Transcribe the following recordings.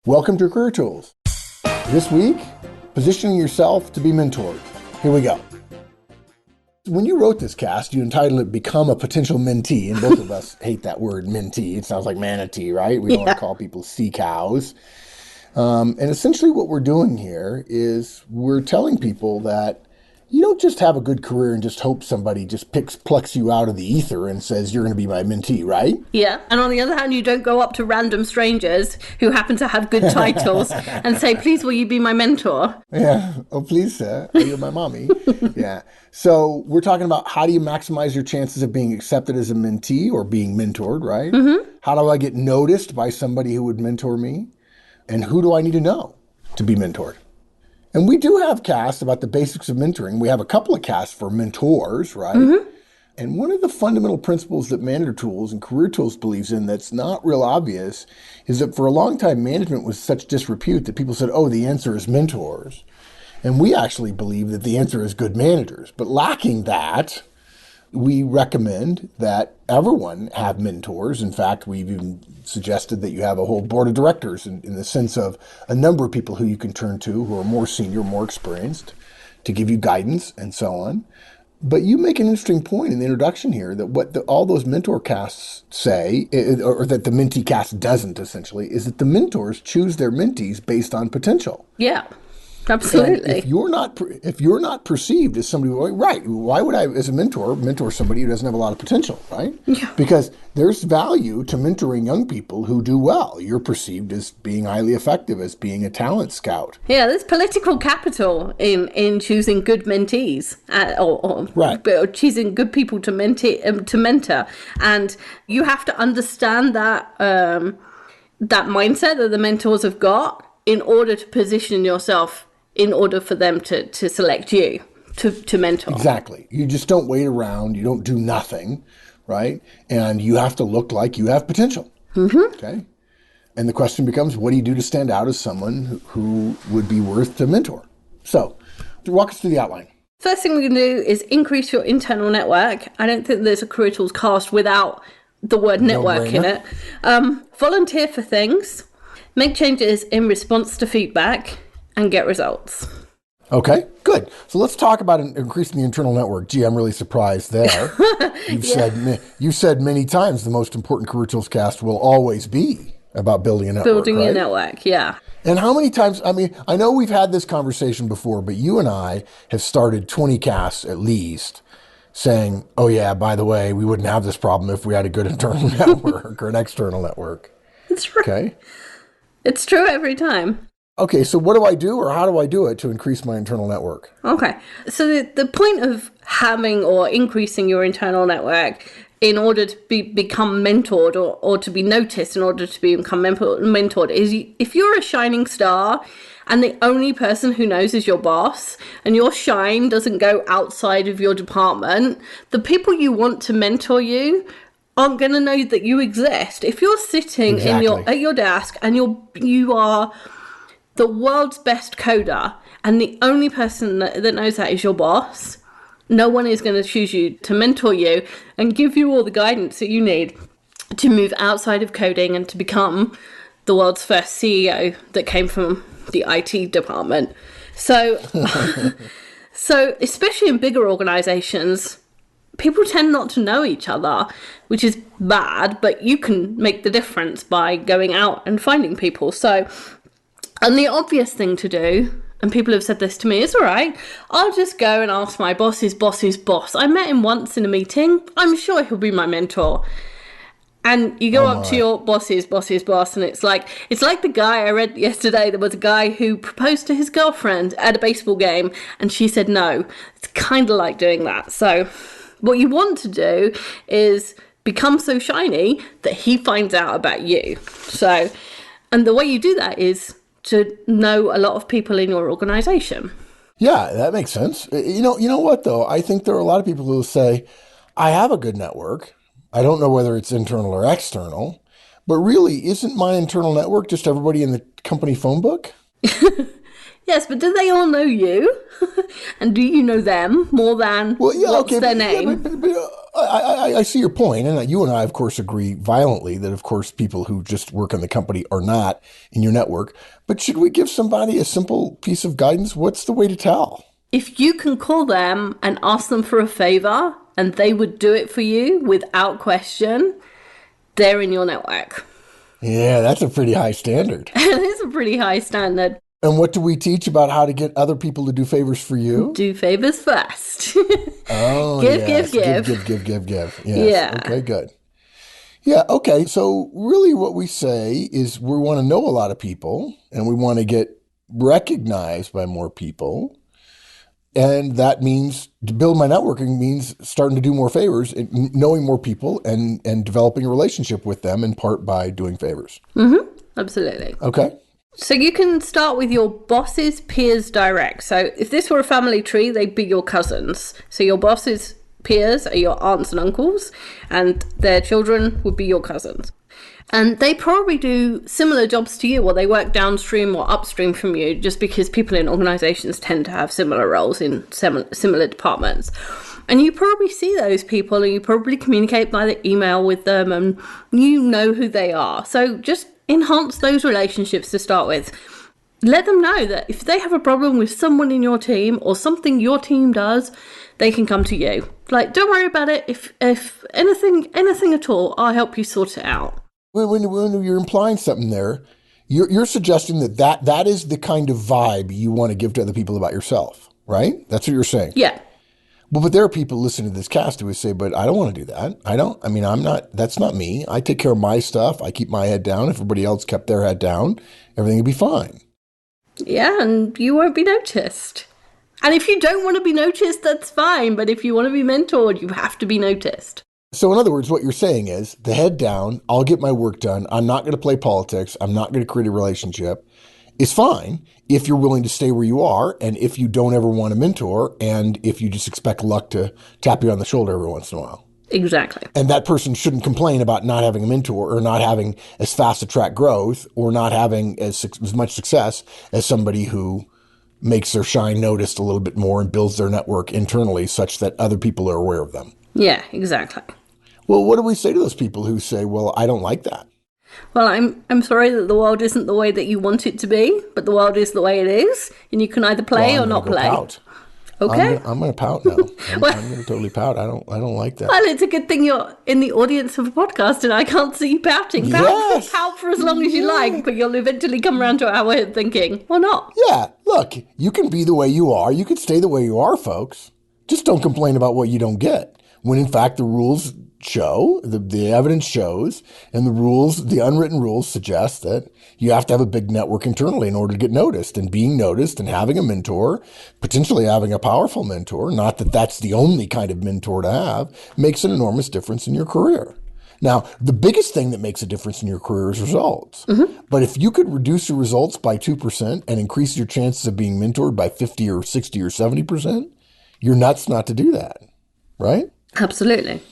Welcome to Career Tools. This week, positioning yourself to be mentored. Here we go. When you wrote this cast, you entitled it Become a Potential Mentee, and both of us hate that word mentee. It sounds like manatee, right? We don't want to call people sea cows. And essentially what we're doing here is we're telling people that you don't just have a good career and just hope somebody just plucks you out of the ether and says, you're going to be my mentee, right? Yeah. And on the other hand, you don't go up to random strangers who happen to have good titles and say, please, will you be my mentor? Yeah. Oh, please, sir. Oh, you're my mommy. Yeah. So we're talking about how do you maximize your chances of being accepted as a mentee or being mentored, right? Mm-hmm. How do I get noticed by somebody who would mentor me? And who do I need to know to be mentored? And we do have casts about the basics of mentoring. We have a couple of casts for mentors, right? Mm-hmm. And one of the fundamental principles that Manager Tools and Career Tools believes in that's not real obvious is that for a long time, management was such disrepute that people said, oh, the answer is mentors. And we actually believe that the answer is good managers. But lacking that, we recommend that everyone have mentors. In fact, we've even suggested that you have a whole board of directors in the sense of a number of people who you can turn to who are more senior, more experienced to give you guidance and so on. But you make an interesting point in the introduction here that what all those mentor casts say, or that the mentee cast doesn't essentially, is that the mentors choose their mentees based on potential. Yeah. Absolutely. And if you're not perceived as somebody, right? Why would I, as a mentor somebody who doesn't have a lot of potential, right? Yeah. Because there's value to mentoring young people who do well. You're perceived as being highly effective, as being a talent scout. Yeah, there's political capital in choosing good mentees, or choosing good people to mentor, and you have to understand that that mindset that the mentors have got in order to position yourself. In order for them to select you to mentor. Exactly. You just don't wait around. You don't do nothing, right? And you have to look like you have potential. Mm-hmm. Okay. And the question becomes, what do you do to stand out as someone who would be worth to mentor? So walk us through the outline. First thing we can do is increase your internal network. I don't think there's a Career Tools cast without the word network in it. Volunteer for things. Make changes in response to feedback. And get results. Okay, good. So let's talk about increasing the internal network. Gee, I'm really surprised there. You've said many times the most important Career Tools cast will always be about building a network. Building a network, yeah. And how many times, I know we've had this conversation before, but you and I have started 20 casts at least saying, oh yeah, by the way, we wouldn't have this problem if we had a good internal network or an external network. It's right. Okay. It's true every time. Okay, so what do I do or how do I do it to increase my internal network? Okay, so the point of having or increasing your internal network in order to become mentored or to be noticed in order to become mentored is if you're a shining star and the only person who knows is your boss and your shine doesn't go outside of your department, the people you want to mentor you aren't going to know that you exist. If you're sitting at your desk and you are the world's best coder, and the only person that knows that is your boss, no one is going to choose you to mentor you and give you all the guidance that you need to move outside of coding and to become the world's first CEO that came from the IT department. So, so especially in bigger organizations, people tend not to know each other, which is bad, but you can make the difference by going out and finding people. So, and the obvious thing to do, and people have said this to me, is all right, I'll just go and ask my boss's boss's boss. I met him once in a meeting. I'm sure he'll be my mentor. And you go up to your boss's boss's boss, and it's like the guy I read yesterday. There was a guy who proposed to his girlfriend at a baseball game, and she said no. It's kind of like doing that. So what you want to do is become so shiny that he finds out about you. So, and the way you do that is to know a lot of people in your organization. Yeah, that makes sense. You know what, though? I think there are a lot of people who will say, I have a good network. I don't know whether it's internal or external, but really, isn't my internal network just everybody in the company phone book? Yes, but do they all know you? And do you know them more than what's their name? I see your point, and you and I, of course, agree violently that, of course, people who just work in the company are not in your network. But should we give somebody a simple piece of guidance? What's the way to tell? If you can call them and ask them for a favor, and they would do it for you without question, they're in your network. Yeah, that's a pretty high standard. It is a pretty high standard. And what do we teach about how to get other people to do favors for you? Do favors first. Oh, give. Give. Yes. Yeah. Okay, good. Yeah, okay. So really what we say is we want to know a lot of people and we want to get recognized by more people. And that means to build my networking means starting to do more favors, knowing more people and developing a relationship with them in part by doing favors. Mm-hmm. Absolutely. Okay. So you can start with your bosses, peers, direct. So if this were a family tree, they'd be your cousins. So your bosses' peers are your aunts and uncles, and their children would be your cousins. And they probably do similar jobs to you, or they work downstream or upstream from you, just because people in organizations tend to have similar roles in similar departments. And you probably see those people, and you probably communicate by the email with them, and you know who they are. So just enhance those relationships to start with. Let them know that if they have a problem with someone in your team or something your team does, they can come to you. Like, don't worry about it. If anything at all, I'll help you sort it out. When you're implying something there, you're suggesting that is the kind of vibe you want to give to other people about yourself, right? That's what you're saying. Yeah. Well, but there are people listening to this cast who would say, but I don't want to do that. That's not me. I take care of my stuff. I keep my head down. If everybody else kept their head down, everything would be fine. Yeah, and you won't be noticed. And if you don't want to be noticed, that's fine. But if you want to be mentored, you have to be noticed. So in other words, what you're saying is the head down, I'll get my work done. I'm not going to play politics. I'm not going to create a relationship. It's fine if you're willing to stay where you are and if you don't ever want a mentor and if you just expect luck to tap you on the shoulder every once in a while. Exactly. And that person shouldn't complain about not having a mentor or not having as fast a track growth or not having as much success as somebody who makes their shine noticed a little bit more and builds their network internally such that other people are aware of them. Yeah, exactly. Well, what do we say to those people who say, well, I don't like that? Well, I'm sorry that the world isn't the way that you want it to be, but the world is the way it is, and you can either play or not play. Pout. Okay. I'm going to pout now. I'm going to totally pout. I don't like that. Well, it's a good thing you're in the audience of a podcast and I can't see you pouting. Pout for as long as you like, but you'll eventually come around to our way of thinking, or not. Yeah, look, you can be the way you are. You can stay the way you are, folks. Just don't complain about what you don't get. When in fact the rules show, the evidence shows, and the unwritten rules suggest that you have to have a big network internally in order to get noticed. And being noticed and having a mentor, potentially having a powerful mentor, not that that's the only kind of mentor to have, makes an enormous difference in your career. Now, the biggest thing that makes a difference in your career is results. Mm-hmm. But if you could reduce your results by 2% and increase your chances of being mentored by 50 or 60 or 70%, you're nuts not to do that, right? Absolutely.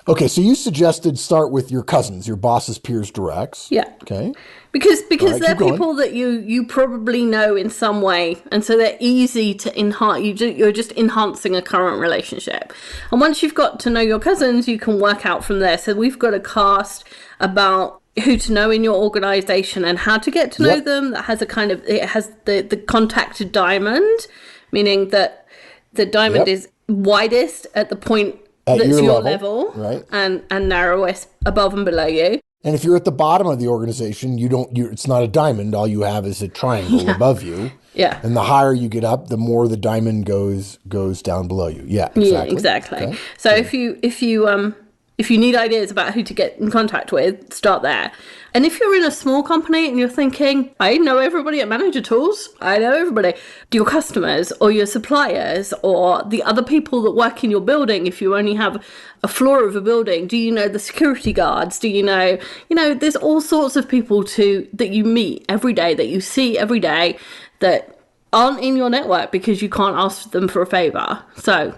Okay, so you suggested start with your cousins, your boss's peers, directs. Yeah. Okay. Because right, they're people that you probably know in some way, and so they're easy to enhance. You're just enhancing a current relationship. And once you've got to know your cousins, you can work out from there. So we've got a cast about who to know in your organization and how to get to know them. That has it has the contacted diamond, meaning that the diamond is widest at the point that's your level, right? and narrowest above and below you. And if you're at the bottom of the organization, it's not a diamond. All you have is a triangle above you. Yeah. And the higher you get up, the more the diamond goes down below you. Yeah, exactly. Yeah, exactly. Okay. So if you need ideas about who to get in contact with, start there. And if you're in a small company and you're thinking, I know everybody at Manager Tools, I know everybody, your customers or your suppliers or the other people that work in your building, if you only have a floor of a building, do you know the security guards? Do you know, there's all sorts of people that you meet every day, that you see every day that aren't in your network because you can't ask them for a favor. So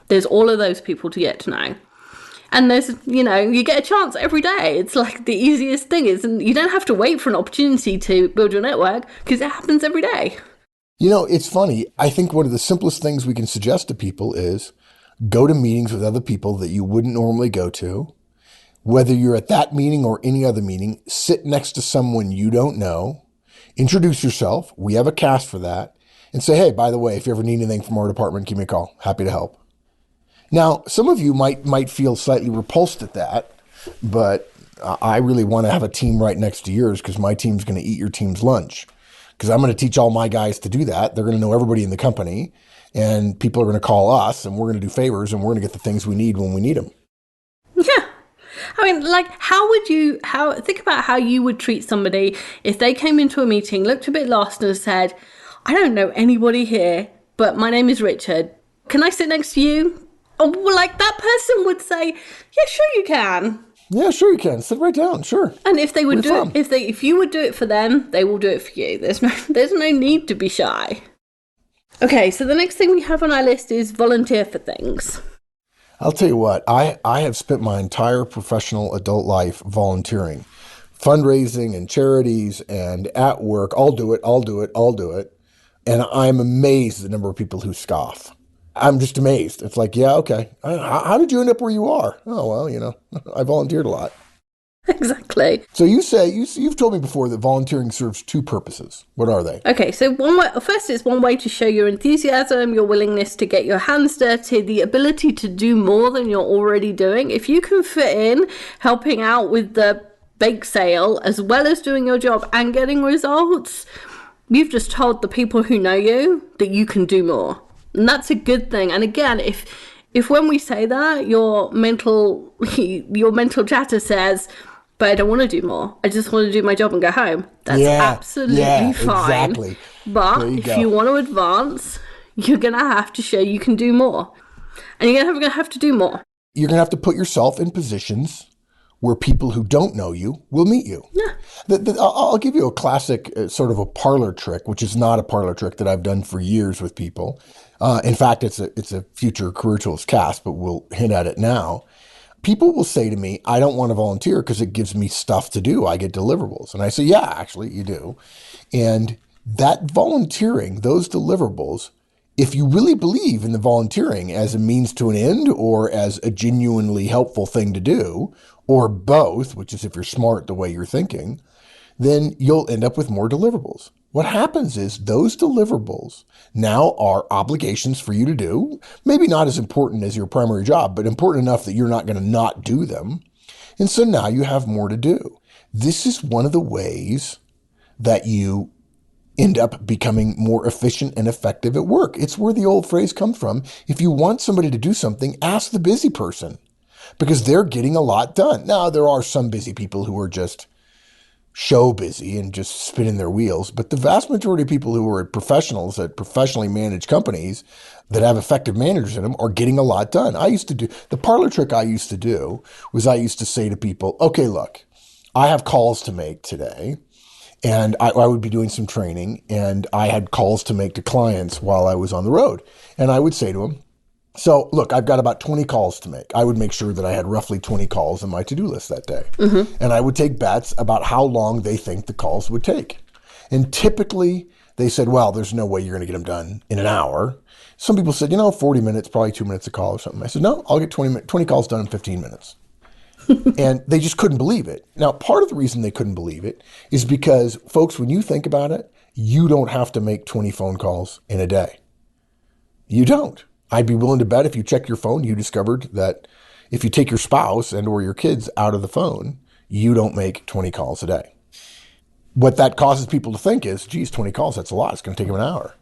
there's all of those people to get to know. And there's, you get a chance every day. It's like the easiest thing is, and you don't have to wait for an opportunity to build your network because it happens every day. You know, it's funny. I think one of the simplest things we can suggest to people is go to meetings with other people that you wouldn't normally go to. Whether you're at that meeting or any other meeting, sit next to someone you don't know, introduce yourself. We have a cast for that. And say, hey, by the way, if you ever need anything from our department, give me a call. Happy to help. Now, some of you might feel slightly repulsed at that, but I really want to have a team right next to yours because my team's going to eat your team's lunch. Because I'm going to teach all my guys to do that. They're going to know everybody in the company, and people are going to call us, and we're going to do favors, and we're going to get the things we need when we need them. Yeah. I mean, like, think about how you would treat somebody if they came into a meeting, looked a bit lost and said, I don't know anybody here, but my name is Richard. Can I sit next to you? Oh, well, like, that person would say, yeah, sure you can. Yeah, sure you can. Sit right down, sure. And if they would do it, if you would do it for them, they will do it for you. There's no need to be shy. Okay, so the next thing we have on our list is volunteer for things. I'll tell you what, I have spent my entire professional adult life volunteering. Fundraising and charities and at work. I'll do it. And I'm amazed at the number of people who scoff. I'm just amazed. It's like, yeah, okay. How did you end up where you are? Oh, well, I volunteered a lot. Exactly. So you've told me before that volunteering serves two purposes. What are they? Okay, so first it's one way to show your enthusiasm, your willingness to get your hands dirty, the ability to do more than you're already doing. If you can fit in helping out with the bake sale as well as doing your job and getting results, you've just told the people who know you that you can do more. And that's a good thing. And again, if when we say that, your mental chatter says, but I don't want to do more. I just want to do my job and go home. That's absolutely fine. Exactly. But if you want to advance, you're going to have to show you can do more. And you're going to have to do more. You're going to have to put yourself in positions where people who don't know you will meet you. Yeah. I'll give you a classic sort of a parlor trick, which is not a parlor trick that I've done for years with people. In fact, it's a future Career Tools cast, but we'll hint at it now. People will say to me, I don't want to volunteer because it gives me stuff to do. I get deliverables. And I say, yeah, actually, you do. And that volunteering, those deliverables, if you really believe in the volunteering as a means to an end or as a genuinely helpful thing to do, or both, which is if you're smart the way you're thinking, then you'll end up with more deliverables. What happens is those deliverables now are obligations for you to do, maybe not as important as your primary job, but important enough that you're not going to not do them. And so now you have more to do. This is one of the ways that you end up becoming more efficient and effective at work. It's where the old phrase comes from. If you want somebody to do something, ask the busy person because they're getting a lot done. Now, there are some busy people who are just show busy and just spinning their wheels. But the vast majority of people who are professionals at professionally managed companies that have effective managers in them are getting a lot done. The parlor trick I used to do was I used to say to people, okay, look, I have calls to make today. And I would be doing some training and I had calls to make to clients while I was on the road. And I would say to them, so look, I've got about 20 calls to make. I would make sure that I had roughly 20 calls on my to-do list that day. Mm-hmm. And I would take bets about how long they think the calls would take. And typically they said, well, there's no way you're going to get them done in an hour. Some people said, 40 minutes, probably 2 minutes a call or something. I said, no, I'll get 20 calls done in 15 minutes. And they just couldn't believe it. Now, part of the reason they couldn't believe it is because, folks, when you think about it, you don't have to make 20 phone calls in a day. You don't. I'd be willing to bet if you check your phone, you discovered that if you take your spouse and or your kids out of the phone, you don't make 20 calls a day. What that causes people to think is, geez, 20 calls, that's a lot. It's going to take them an hour.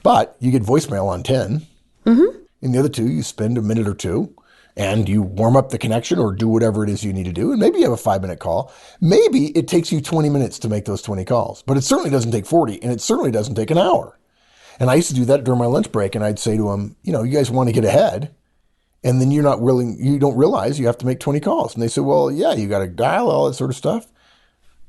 But you get voicemail on 10. Mm-hmm. In the other 2, you spend a minute or 2. And you warm up the connection or do whatever it is you need to do. And maybe you have a 5-minute call. Maybe it takes you 20 minutes to make those 20 calls. But it certainly doesn't take 40. And it certainly doesn't take an hour. And I used to do that during my lunch break. And I'd say to them, you guys want to get ahead. And then you don't realize you have to make 20 calls. And they said, well, yeah, you got to dial all that sort of stuff.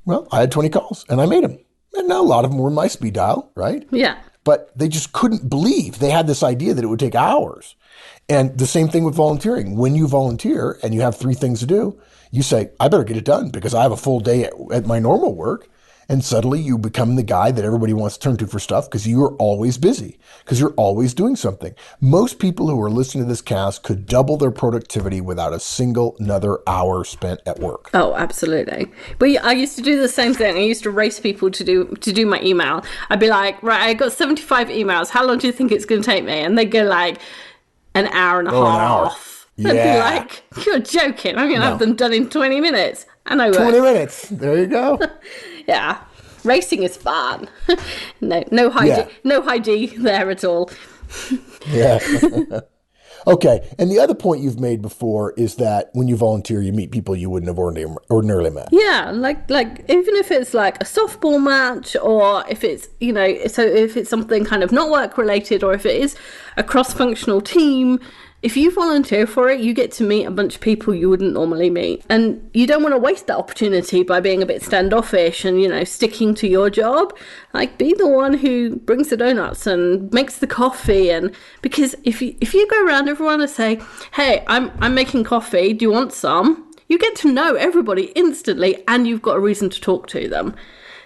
Well, I had 20 calls and I made them. And now a lot of them were in my speed dial, right? Yeah. But they just couldn't believe they had this idea that it would take hours. And the same thing with volunteering. When you volunteer and you have 3 things to do, you say, I better get it done because I have a full day at my normal work. And suddenly you become the guy that everybody wants to turn to for stuff because you are always busy, because you're always doing something. Most people who are listening to this cast could double their productivity without a single another hour spent at work. Oh, absolutely. But yeah, I used to do the same thing. I used to race people to do my email. I'd be like, right, I got 75 emails. How long do you think it's going to take me? And they'd go like an hour and a half. Yeah. I'd be like, you're joking. I'm going to have them done in 20 minutes. And I would. 20 minutes. There you go. Yeah. Racing is fun. No high D there at all. Yeah. Okay. And the other point you've made before is that when you volunteer, you meet people you wouldn't have ordinarily met. Yeah, like even if it's like a softball match, or if it's, so if it's something kind of not work related, or if it is a cross-functional team, if you volunteer for it, you get to meet a bunch of people you wouldn't normally meet. And you don't want to waste that opportunity by being a bit standoffish and, sticking to your job. Like, be the one who brings the donuts and makes the coffee. And because if you go around everyone and say, hey, I'm making coffee, do you want some? You get to know everybody instantly, and you've got a reason to talk to them.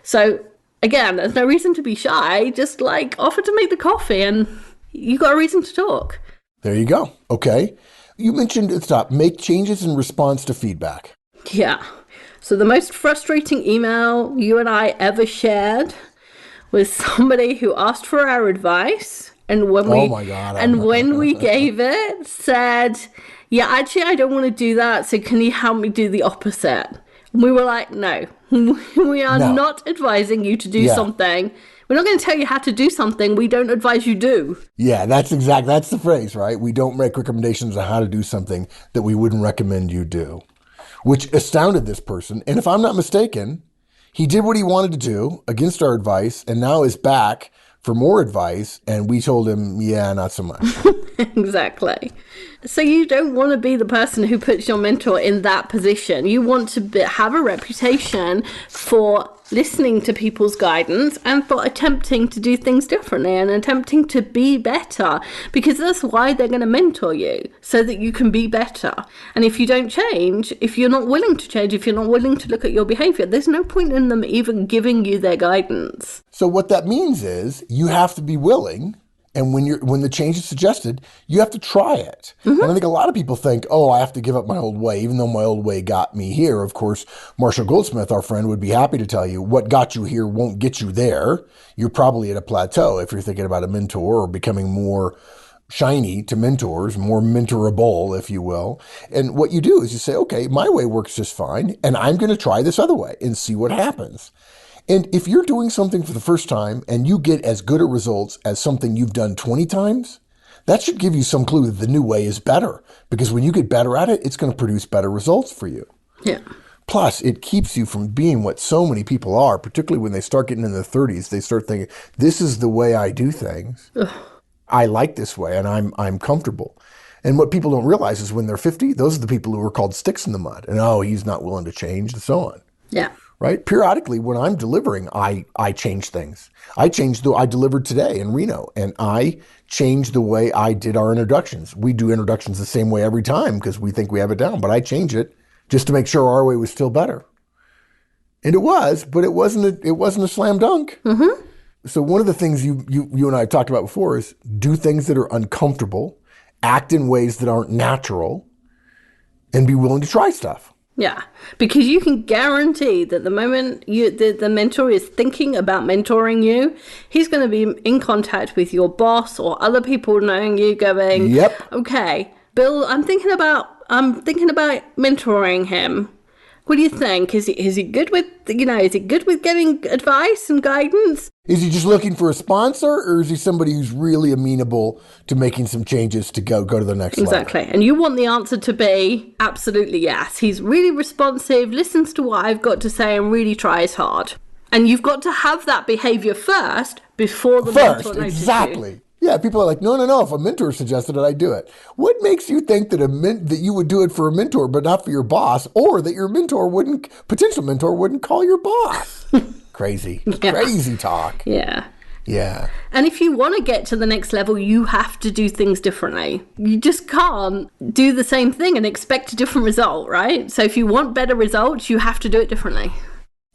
So again, there's no reason to be shy. Just like offer to make the coffee and you got a reason to talk. There you go. Okay. You mentioned at the top, make changes in response to feedback. Yeah. So the most frustrating email you and I ever shared was somebody who asked for our advice. And when we gave it, said, yeah, actually, I don't want to do that. So can you help me do the opposite? And we were like, no, we are not advising you to do something. We're not going to tell you how to do something we don't advise you do. Yeah, that's the phrase, right? We don't make recommendations on how to do something that we wouldn't recommend you do, which astounded this person. And if I'm not mistaken, he did what he wanted to do against our advice and now is back for more advice. And we told him, yeah, not so much. Exactly. So you don't want to be the person who puts your mentor in that position. You want to have a reputation for listening to people's guidance and for attempting to do things differently and attempting to be better, because that's why they're going to mentor you, so that you can be better. And if you don't change, if you're not willing to change, if you're not willing to look at your behavior, there's no point in them even giving you their guidance. So what that means is you have to be willing. And when the change is suggested, you have to try it. Mm-hmm. And I think a lot of people think, oh, I have to give up my old way, even though my old way got me here. Of course, Marshall Goldsmith, our friend, would be happy to tell you what got you here won't get you there. You're probably at a plateau if you're thinking about a mentor or becoming more shiny to mentors, more mentorable, if you will. And what you do is you say, okay, my way works just fine, and I'm going to try this other way and see what happens. And if you're doing something for the first time and you get as good a results as something you've done 20 times, that should give you some clue that the new way is better. Because when you get better at it, it's going to produce better results for you. Yeah. Plus, it keeps you from being what so many people are, particularly when they start getting in their 30s. They start thinking, this is the way I do things. Ugh. I like this way and I'm comfortable. And what people don't realize is when they're 50, those are the people who are called sticks in the mud. And, oh, he's not willing to change and so on. Yeah. Right? Periodically, when I'm delivering, I change things. I delivered today in Reno, and I changed the way I did our introductions. We do introductions the same way every time because we think we have it down, but I change it just to make sure our way was still better. And it was, but it wasn't a slam dunk. Mm-hmm. So one of the things you and I talked about before is do things that are uncomfortable, act in ways that aren't natural, and be willing to try stuff. Yeah, because you can guarantee that the moment the mentor is thinking about mentoring you, he's going to be in contact with your boss or other people knowing you, going, yep, okay, Bill, I'm thinking about mentoring him. What do you think? Is he good with, is he good with getting advice and guidance? Is he just looking for a sponsor, or is he somebody who's really amenable to making some changes to go to the next level? Exactly. And you want the answer to be absolutely yes. He's really responsive, listens to what I've got to say, and really tries hard. And you've got to have that behavior first before the mentor notices exactly. you. Yeah, people are like, no. If a mentor suggested it, I do it. What makes you think that that you would do it for a mentor, but not for your boss, or that your potential mentor wouldn't call your boss? Crazy talk. Yeah. Yeah. And if you want to get to the next level, you have to do things differently. You just can't do the same thing and expect a different result, right? So if you want better results, you have to do it differently.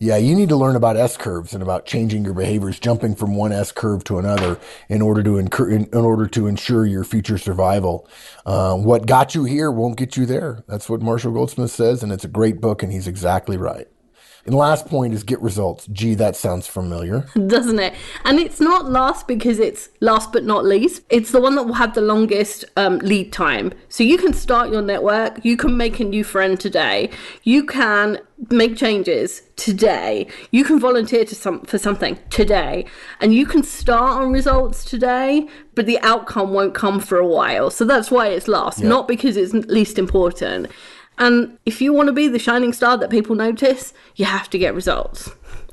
Yeah, you need to learn about S curves and about changing your behaviors, jumping from one S curve to another in order to in order to ensure your future survival. What got you here won't get you there. That's what Marshall Goldsmith says, and it's a great book, and he's exactly right. And last point is get results. Gee, that sounds familiar. Doesn't it? And it's not last because it's last but not least. It's the one that will have the longest lead time. So you can start your network. You can make a new friend today. You can make changes today. You can volunteer for something today. And you can start on results today, but the outcome won't come for a while. So that's why it's last, not because it's least important. And if you want to be the shining star that people notice, you have to get results.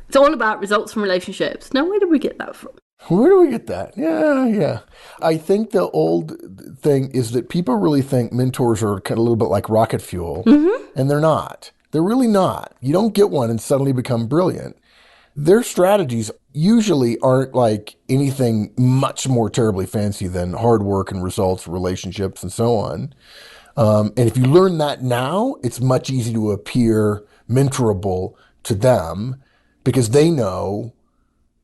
It's all about results from relationships. Now, where did we get that from? Where do we get that? Yeah. I think the old thing is that people really think mentors are kind of a little bit like rocket fuel, and they're not. They're really not. You don't get one and suddenly become brilliant. Their strategies usually aren't like anything much more terribly fancy than hard work and results, relationships, and so on. And if you learn that now, it's much easier to appear mentorable to them because they know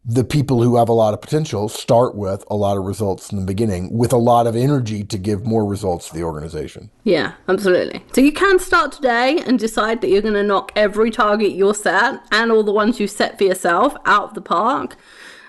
the people who have a lot of potential start with a lot of results in the beginning with a lot of energy to give more results to the organization. Yeah, absolutely. So you can start today and decide that you're going to knock every target you're set and all the ones you set for yourself out of the park.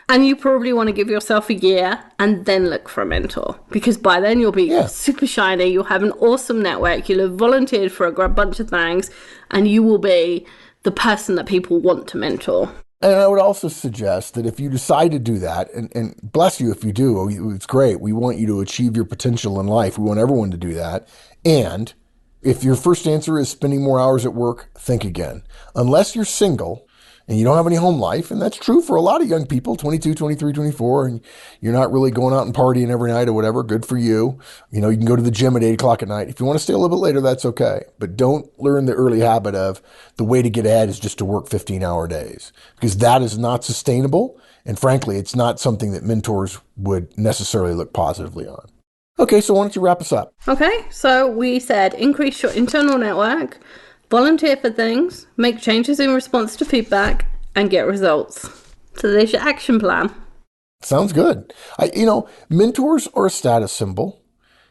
And you probably want to give yourself a year and then look for a mentor. Because by then you'll be super shiny, you'll have an awesome network, you'll have volunteered for a bunch of things, and you will be the person that people want to mentor. And I would also suggest that if you decide to do that, and bless you if you do, it's great. We want you to achieve your potential in life. We want everyone to do that. And if your first answer is spending more hours at work, think again. Unless you're single, and you don't have any home life, and that's true for a lot of young people, 22, 23, 24, and you're not really going out and partying every night or whatever, good for you. You know, you can go to the gym at 8 o'clock at night. If you want to stay a little bit later, that's okay. But don't learn the early habit of the way to get ahead is just to work 15-hour days, because that is not sustainable. And frankly, it's not something that mentors would necessarily look positively on. Okay, so why don't you wrap us up? Okay, so we said increase your internal network, volunteer for things, make changes in response to feedback, and get results. So there's your action plan. Sounds good. Mentors are a status symbol,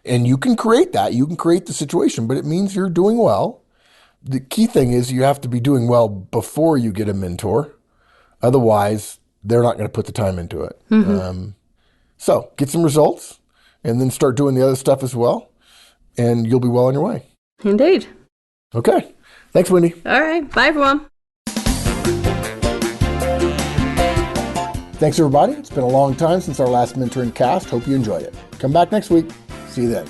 and you can create that. You can create the situation, but it means you're doing well. The key thing is you have to be doing well before you get a mentor. Otherwise, they're not going to put the time into it. So get some results, and then start doing the other stuff as well, and you'll be well on your way. Indeed. Okay. Thanks, Wendy. All right. Bye, everyone. Thanks, everybody. It's been a long time since our last Mentoring Cast. Hope you enjoyed it. Come back next week. See you then.